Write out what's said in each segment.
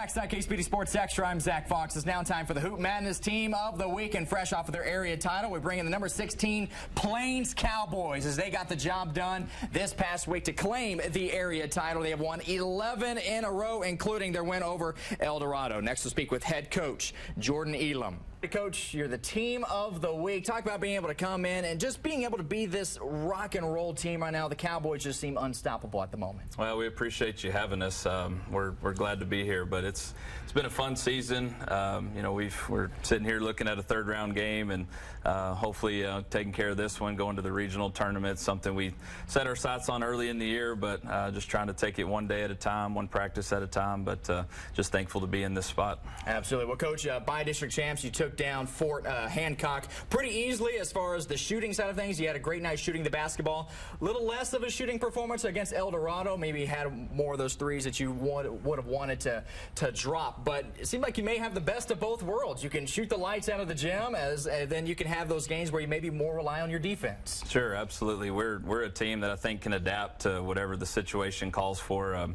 Backside KSPD Sports Extra. I'm Zach Fox. It's now time for the Hoop Madness Team of the Week, and fresh off of their area title, we bring in the number 16 Plains Cowboys as they got the job done this past week to claim the area title. They have won 11 in a row, including their win over El Dorado. Next, we'll speak with head coach Jordan Elam. Coach, you're the team of the week. Talk about being able to come in and just being able to be this rock and roll team right now. The Cowboys just seem unstoppable at the moment. Well, we appreciate you having us. We're glad to be here, but it's been a fun season. You know, we're sitting here looking at a third-round game, and hopefully taking care of this one, going to the regional tournament. Something we set our sights on early in the year, but just trying to take it one day at a time, one practice at a time. But just thankful to be in this spot. Absolutely. Well, Coach, by-district champs, you took down Fort Hancock pretty easily as far as the shooting side of things. You had a great night shooting the basketball. A little less of a shooting performance against El Dorado. Maybe had more of those threes that you would have wanted to drop. But it seemed like you may have the best of both worlds. You can shoot the lights out of the gym, then you can have those games where you maybe more rely on your defense. Sure, absolutely. We're a team that I think can adapt to whatever the situation calls for.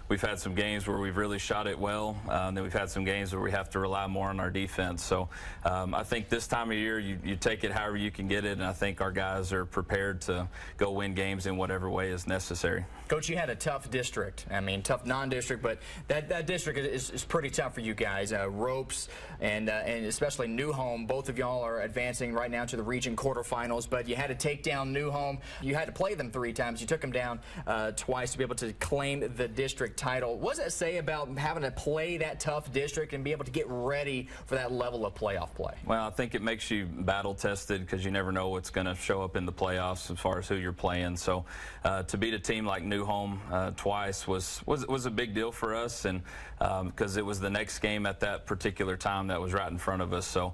We've had some games where we've really shot it well. Then we've had some games where we have to rely more on our defense. So I think this time of year, you take it however you can get it, and I think our guys are prepared to go win games in whatever way is necessary. Coach, you had a tough district. I mean, tough non-district, but that district is pretty tough for you guys. Ropes and especially New Home. Both of y'all are advancing right now to the region quarterfinals, but you had to take down New Home. You had to play them 3 times. You took them down twice to be able to claim the district title. What does that say about having to play that tough district and be able to get ready for that level of playoff play? Well, I think it makes you battle tested because you never know what's going to show up in the playoffs as far as who you're playing. So to beat a team like New Home twice was a big deal for us, and because it was the next game at that particular time that was right in front of us. So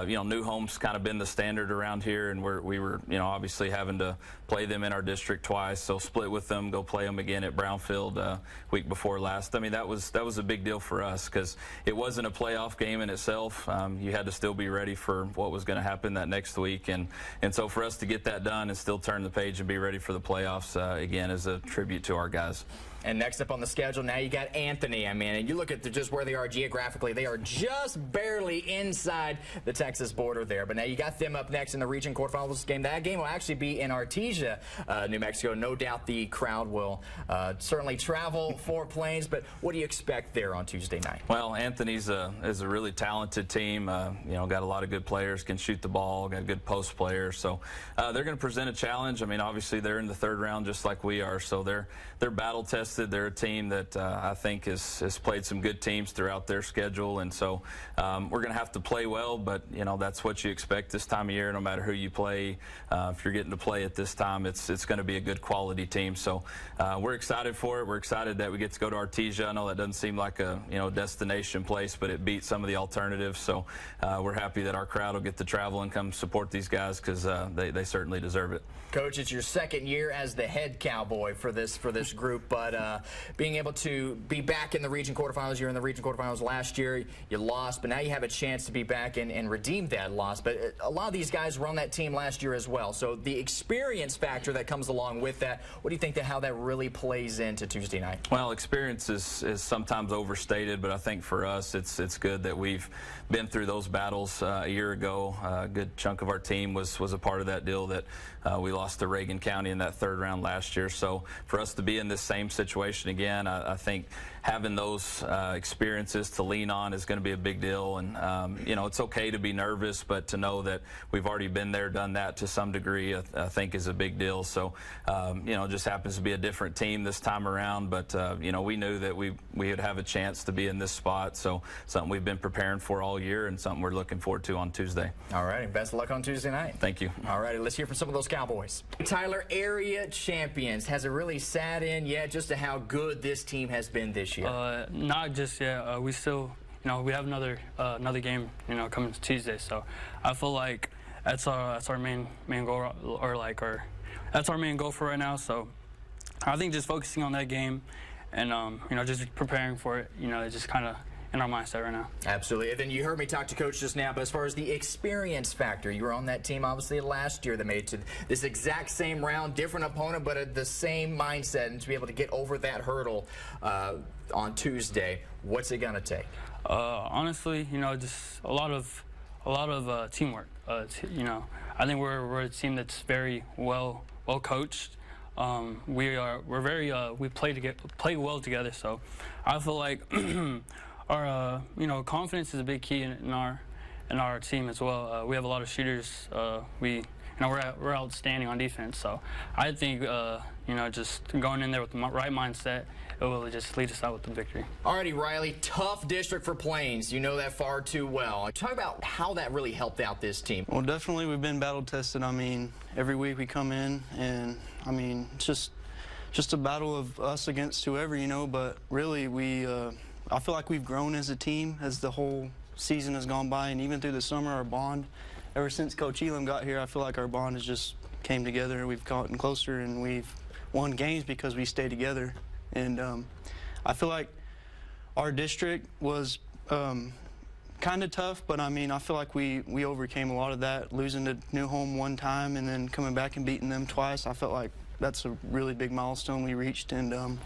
you know, New Home's kind of been the standard around here, and we were you know, obviously having to play them in our district twice. So split with them, go play them again at Brownfield week before last. I mean, that was a big deal for us because it wasn't a playoff game in itself. You had to still be ready for what was going to happen that next week, and so for us to get that done and still turn the page and be ready for the playoffs again is a tribute to our guys. And next up on the schedule, now you got Anthony. I mean, and you look at just where they are geographically, they are just barely inside the Texas border there. But now you got them up next in the region quarterfinals game. That game will actually be in Artesia, New Mexico. No doubt the crowd will certainly travel for Plains. But what do you expect there on Tuesday night? Well, Anthony's is a really talented team. You know, got a lot of good players, can shoot the ball, got good post players. So they're going to present a challenge. I mean, obviously they're in the third round just like we are. So they're battle tested. They're a team that I think has played some good teams throughout their schedule, and so we're going to have to play well, but you know, that's what you expect this time of year, no matter who you play. If you're getting to play at this time, it's going to be a good quality team. So we're excited for it. We're excited that we get to go to Artesia. I know that doesn't seem like a destination place, but it beats some of the alternatives. So we're happy that our crowd will get to travel and come support these guys because they certainly deserve it. Coach, it's your second year as the head Cowboy for this group, but being able to be back in the region quarterfinals, you were in the region quarterfinals last year, you lost, but now you have a chance to be back and redeem that loss. But a lot of these guys run that team last year as well, so the experience factor that comes along with that, what do you think how that really plays into Tuesday night? Well, experience is sometimes overstated, but I think for us it's good that we've been through those battles a year ago. A good chunk of our team was a part of that deal that we lost to Reagan County in that third round last year. So for us to be in this same situation again, I think having those experiences to lean on is going to be a big deal. And you know, it's okay to be nervous, but to know that we've already been there, done that to some degree, I think is a big deal. So you know, it just happens to be a different team this time around, but you know, we knew that we would have a chance to be in this spot. So something we've been preparing for all year and something we're looking forward to on Tuesday. All right, best of luck on Tuesday night. Thank you. All right, let's hear from some of those Cowboys. Tyler, area champions. Has it really sat in yet just to how good this team has been this year? Not just yet. We still, you know, we have another game, you know, coming Tuesday. So I feel like that's our main goal, or like that's our main goal for right now. So I think just focusing on that game and you know, just preparing for it, you know, it just kind of in our mindset right now. Absolutely. And then you heard me talk to Coach just now, but as far as the experience factor, you were on that team obviously last year that made it to this exact same round, different opponent, but the same mindset, and to be able to get over that hurdle on Tuesday, what's it going to take? Honestly, just a lot of teamwork. I think we're a team that's very well coached. We play well together. So I feel like our confidence is a big key in our team as well. We have a lot of shooters. We're outstanding on defense. So I think just going in there with the right mindset, it will just lead us out with the victory. Alrighty, Riley, tough district for Plains. You know that far too well. Talk about how that really helped out this team. Well, definitely we've been battle tested. I mean, every week we come in and, I mean, it's just a battle of us against whoever, but really I feel like we've grown as a team as the whole season has gone by, and even through the summer, our bond, ever since Coach Elam got here, I feel like our bond has just came together. We've gotten closer and we've won games because we stay together. And I feel like our district was kind of tough, but I mean, I feel like we overcame a lot of that, losing to New Home one time and then coming back and beating them twice. I felt like that's a really big milestone we reached, and I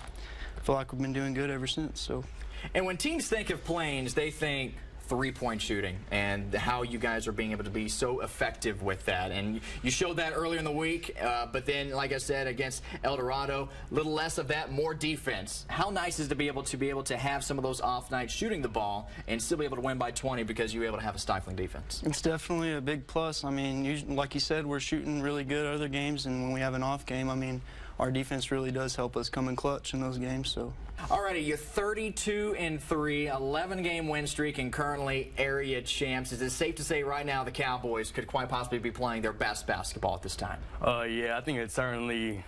feel like we've been doing good ever since. So. And when teams think of Plains, they think three-point shooting and how you guys are being able to be so effective with that. And you showed that earlier in the week, but then, like I said, against El Dorado, a little less of that, more defense. How nice is it to be able to have some of those off nights shooting the ball and still be able to win by 20 because you were able to have a stifling defense? It's definitely a big plus. I mean, like you said, we're shooting really good other games, and when we have an off game, I mean, our defense really does help us come in clutch in those games. So. Alrighty, you're 32-3, 11-game win streak, and currently area champs. Is it safe to say right now the Cowboys could quite possibly be playing their best basketball at this time? Yeah, I think it's certainly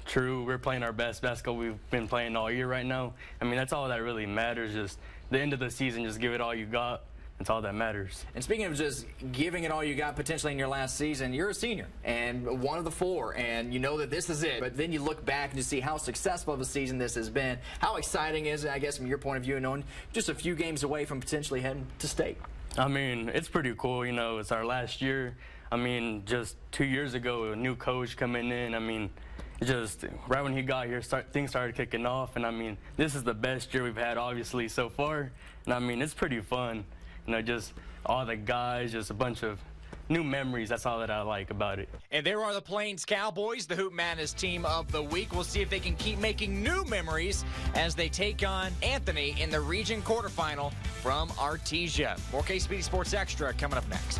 true. We're playing our best basketball we've been playing all year right now. I mean, that's all that really matters. Just the end of the season, just give it all you got. That's all that matters. And speaking of just giving it all you got potentially in your last season, you're a senior and one of the four, and you know that this is it. But then you look back and you see how successful of a season this has been. How exciting is it, I guess, from your point of view, knowing just a few games away from potentially heading to state? I mean, it's pretty cool. It's our last year. I mean, just 2 years ago, a new coach coming in. I mean, just right when he got here, things started kicking off. And I mean, this is the best year we've had, obviously, so far. And I mean, it's pretty fun. Just all the guys, just a bunch of new memories. That's all that I like about it. And there are the Plains Cowboys, the Hoop Madness team of the week. We'll see if they can keep making new memories as they take on Anthony in the region quarterfinal from Artesia. More KSPD Sports Extra coming up next.